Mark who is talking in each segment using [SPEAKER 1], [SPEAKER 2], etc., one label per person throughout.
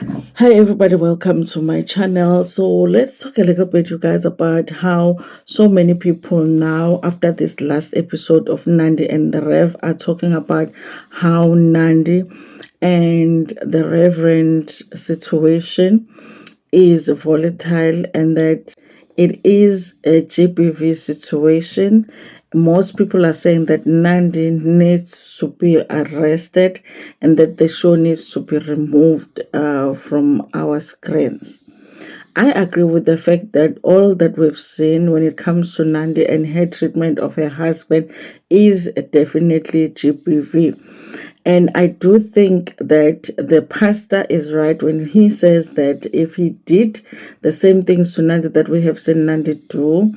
[SPEAKER 1] Hi everybody, welcome to my channel. So let's talk a little bit, you guys, about how so many people now, after this last episode of Nandi and the Rev, are talking about how Nandi and the Reverend situation is volatile and that it is a GBV situation. Most people are saying that Nandi needs to be arrested and that the show needs to be removed from our screens. I agree with the fact that all that we've seen when it comes to Nandi and her treatment of her husband is definitely GBV. And I do think that the pastor is right when he says that if he did the same things to Nandi that we have seen Nandi do,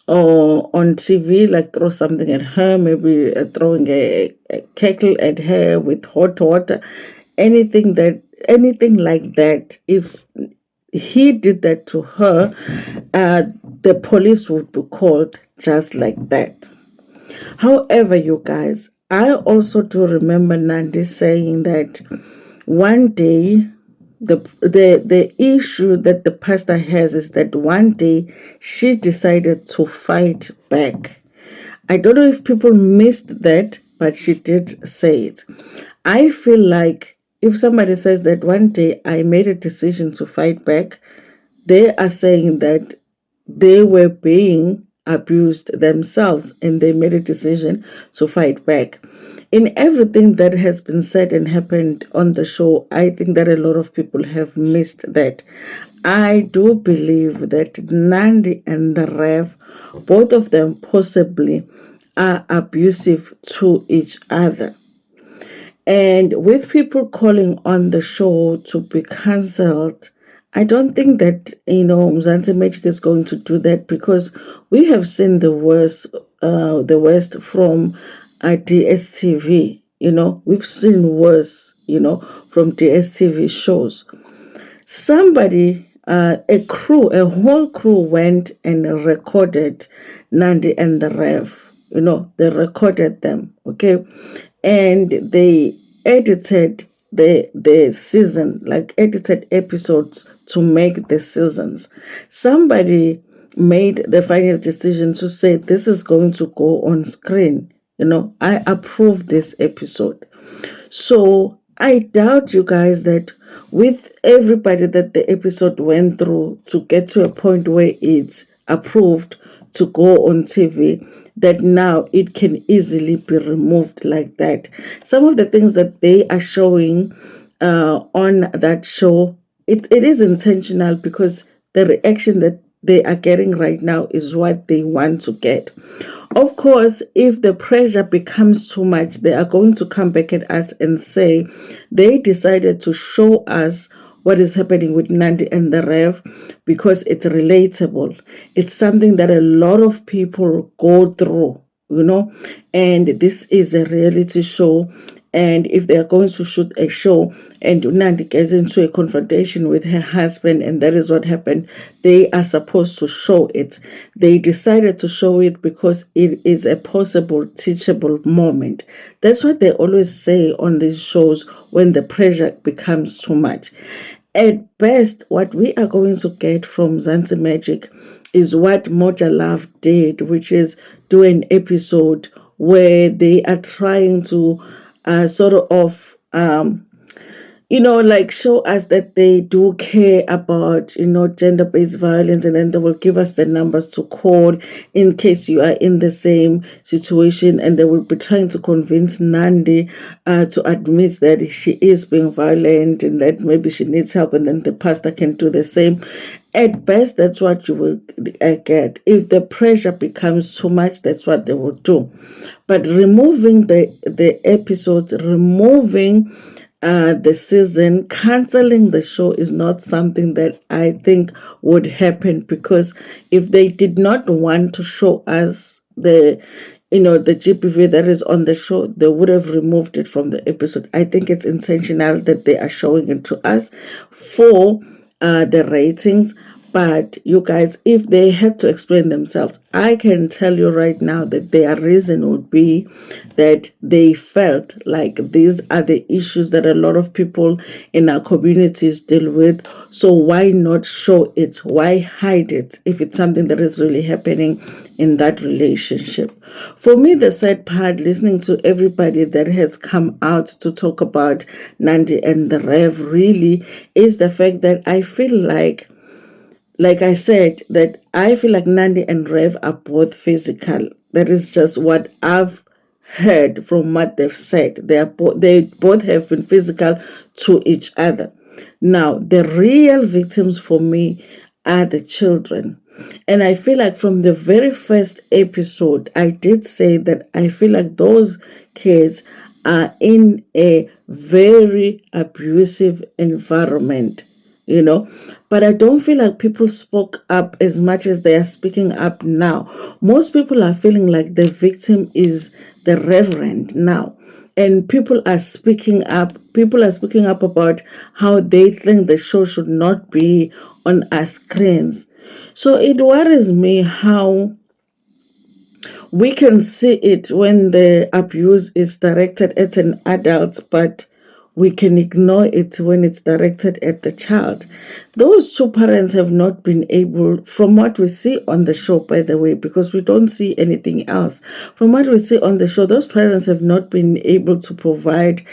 [SPEAKER 1] or on TV, like throw something at her, maybe throwing a kettle at her with hot water, anything like that. If he did that to her, the police would be called just like that. However, you guys, I also do remember Nandi saying that one day the issue that the pastor has is that one day she decided to fight back. I don't know if people missed that, but she did say it. I feel like if somebody says that one day I made a decision to fight back, they are saying that they were being abused themselves and they made a decision to fight back. In everything that has been said and happened on the show, I think that a lot of people have missed that. I do believe that Nandi and the Rev, both of them possibly, are abusive to each other. And with people calling on the show to be cancelled, I don't think that, Mzansi Magic is going to do that because we have seen the worst from DSTV. We've seen worse, from DSTV shows. Somebody, a whole crew went and recorded Nandi and the Rev. They recorded them, okay? And they edited the season, like edited episodes to make the seasons. Somebody made the final decision to say this is going to go on screen. I approve this episode. So I doubt, you guys, that with everybody that the episode went through to get to a point where it's approved to go on TV, that now it can easily be removed like that. Some of the things that they are showing on that show, it is intentional because the reaction that they are getting right now is what they want to get. Of course, if the pressure becomes too much, they are going to come back at us and say they decided to show us what is happening with Nandi and the Rev because it's relatable. It's something that a lot of people go through, and this is a reality show. And if they are going to shoot a show and Nandi gets into a confrontation with her husband, and that is what happened, they are supposed to show it. They decided to show it because it is a possible teachable moment. That's what they always say on these shows when the pressure becomes too much. At best, what we are going to get from Mzansi Magic is what Moja Love did, which is do an episode where they are trying to sort of like show us that they do care about, gender-based violence, and then they will give us the numbers to call in case you are in the same situation, and they will be trying to convince Nandi to admit that she is being violent and that maybe she needs help, and then the pastor can do the same. At best, that's what you will get. If the pressure becomes too much, that's what they will do. But removing the episodes, removing the season, canceling the show is not something that I think would happen, because if they did not want to show us the GBV that is on the show, they would have removed it from the episode. I think it's intentional that they are showing it to us for the ratings. But you guys, if they had to explain themselves, I can tell you right now that their reason would be that they felt like these are the issues that a lot of people in our communities deal with. So why not show it? Why hide it if it's something that is really happening in that relationship? For me, the sad part, listening to everybody that has come out to talk about Nandi and the Rev, really is the fact that I feel like I said, that I feel like Nandi and Rev are both physical. That is just what I've heard from what they've said. They both have been physical to each other. Now, the real victims for me are the children. And I feel like from the very first episode, I did say that I feel like those kids are in a very abusive environment, you know. But I don't feel like people spoke up as much as they are speaking up now. Most people are feeling like the victim is the reverend now. And people are speaking up about how they think the show should not be on our screens. So it worries me how we can see it when the abuse is directed at an adult, but we can ignore it when it's directed at the child. Those two parents have not been able, from what we see on the show, by the way, because we don't see anything else. From what we see on the show, those parents have not been able to provide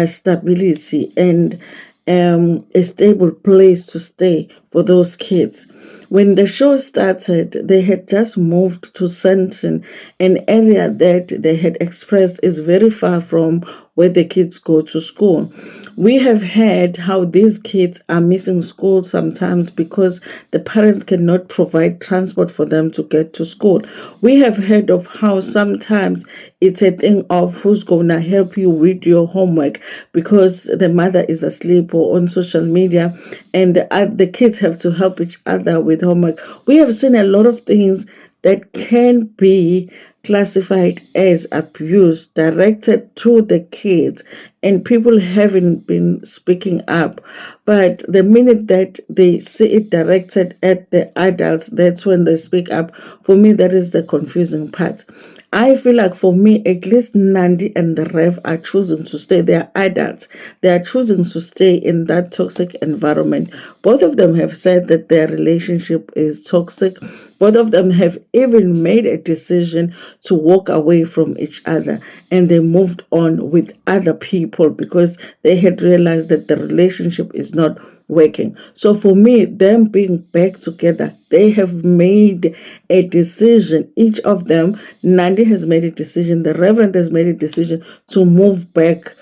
[SPEAKER 1] stability and a stable place to stay for those kids. When the show started, they had just moved to Sandton, an area that they had expressed is very far from where the kids go to school. We have heard how these kids are missing school sometimes because the parents cannot provide transport for them to get to school. We have heard of how sometimes it's a thing of who's going to help you with your homework because the mother is asleep or on social media, and the kids have to help each other with homework. We have seen a lot of things that can be classified as abuse directed to the kids, and people haven't been speaking up. But the minute that they see it directed at the adults, that's when they speak up. For me, that is the confusing part. I feel like for me, at least Nandi and the Rev are choosing to stay. They are adults. They are choosing to stay in that toxic environment. Both of them have said that their relationship is toxic. Both of them have even made a decision to walk away from each other, and they moved on with other people because they had realized that the relationship is not working. So for me, them being back together, they have made a decision. Each of them, Nandi has made a decision, the Reverend has made a decision to move back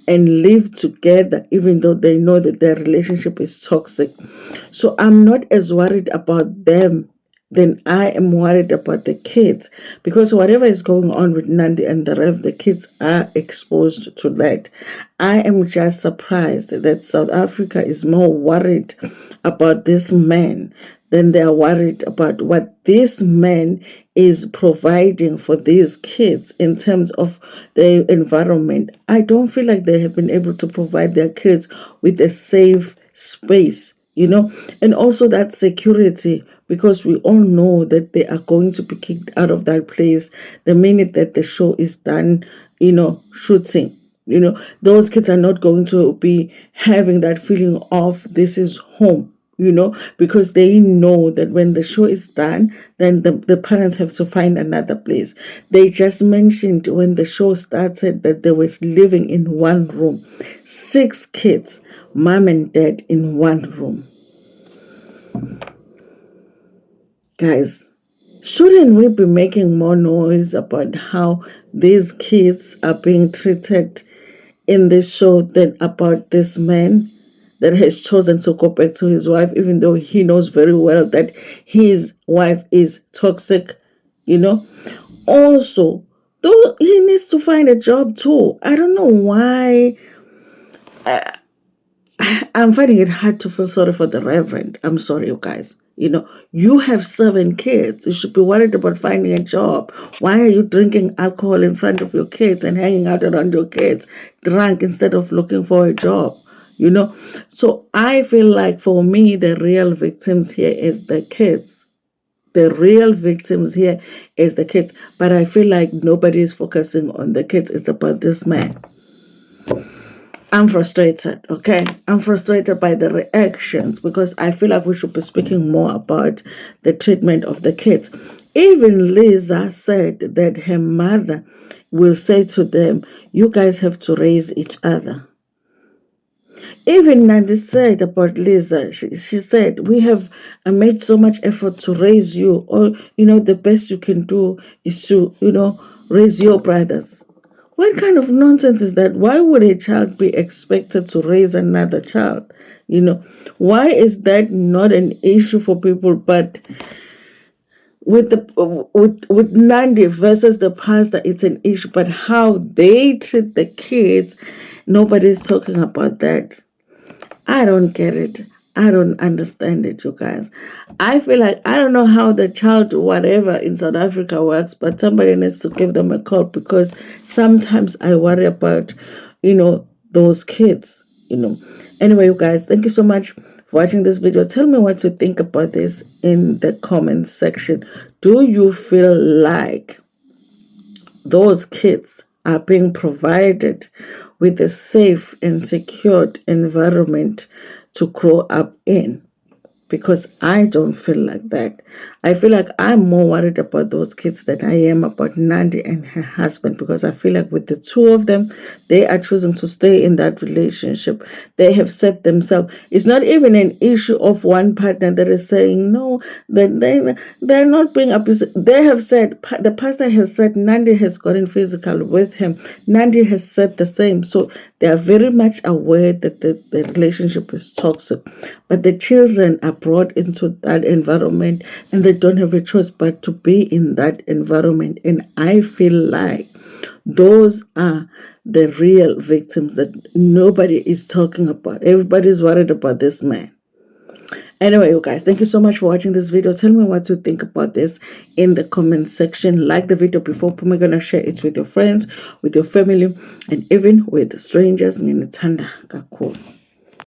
[SPEAKER 1] and live together, even though they know that their relationship is toxic. So I'm not as worried about them than I am worried about the kids, because whatever is going on with Nandi and the Rev, the kids are exposed to that. I am just surprised that South Africa is more worried about this man than they are worried about what this man is providing for these kids in terms of the environment. I don't feel like they have been able to provide their kids with a safe space, and also that security, because we all know that they are going to be kicked out of that place the minute that the show is done, shooting. Those kids are not going to be having that feeling of this is home, because they know that when the show is done, then the parents have to find another place. They just mentioned when the show started that they were living in one room, 6 kids, mom and dad in one room. Guys, shouldn't we be making more noise about how these kids are being treated in this show than about this man that has chosen to go back to his wife, even though he knows very well that his wife is toxic, Also, though he needs to find a job too. I don't know why. I'm finding it hard to feel sorry for the Reverend. I'm sorry, you guys. You have 7 kids. You should be worried about finding a job. Why are you drinking alcohol in front of your kids and hanging out around your kids drunk instead of looking for a job? you know. So I feel like for me, the real victims here is the kids. The real victims here is the kids. But I feel like nobody is focusing on the kids. It's about this man. I'm frustrated, okay? I'm frustrated by the reactions because I feel like we should be speaking more about the treatment of the kids. Even Lisa said that her mother will say to them, you guys have to raise each other. Even Nandi said about Lisa, she said, we have made so much effort to raise you. Or, the best you can do is to, raise your brothers. What kind of nonsense is that? Why would a child be expected to raise another child? Why is that not an issue for people? But with Nandi versus the pastor, it's an issue. But how they treat the kids, nobody's talking about that. I don't get it. I don't understand it, you guys. I feel like I don't know how the child whatever in South Africa works, but somebody needs to give them a call because sometimes I worry about, those kids, Anyway, you guys, thank you so much for watching this video. Tell me what you think about this in the comments section. Do you feel like those kids are being provided with a safe and secured environment to grow up in? Because I don't feel like that. I feel like I'm more worried about those kids than I am about Nandi and her husband, because I feel like with the two of them, they are choosing to stay in that relationship. They have set themselves. It's not even an issue of one partner that is saying no, that they're not being abusive. They have said, the pastor has said Nandi has gotten physical with him. Nandi has said the same. So they are very much aware that the relationship is toxic. But the children are brought into that environment and they don't have a choice but to be in that environment. And I feel like those are the real victims that nobody is talking about. Everybody's worried about this man. Anyway, you guys, thank you so much for watching this video. Tell me what you think about this in the comment section. Like the video before Puma gonna share it with your friends, with your family, and even with strangers. Nginithanda kakhulu.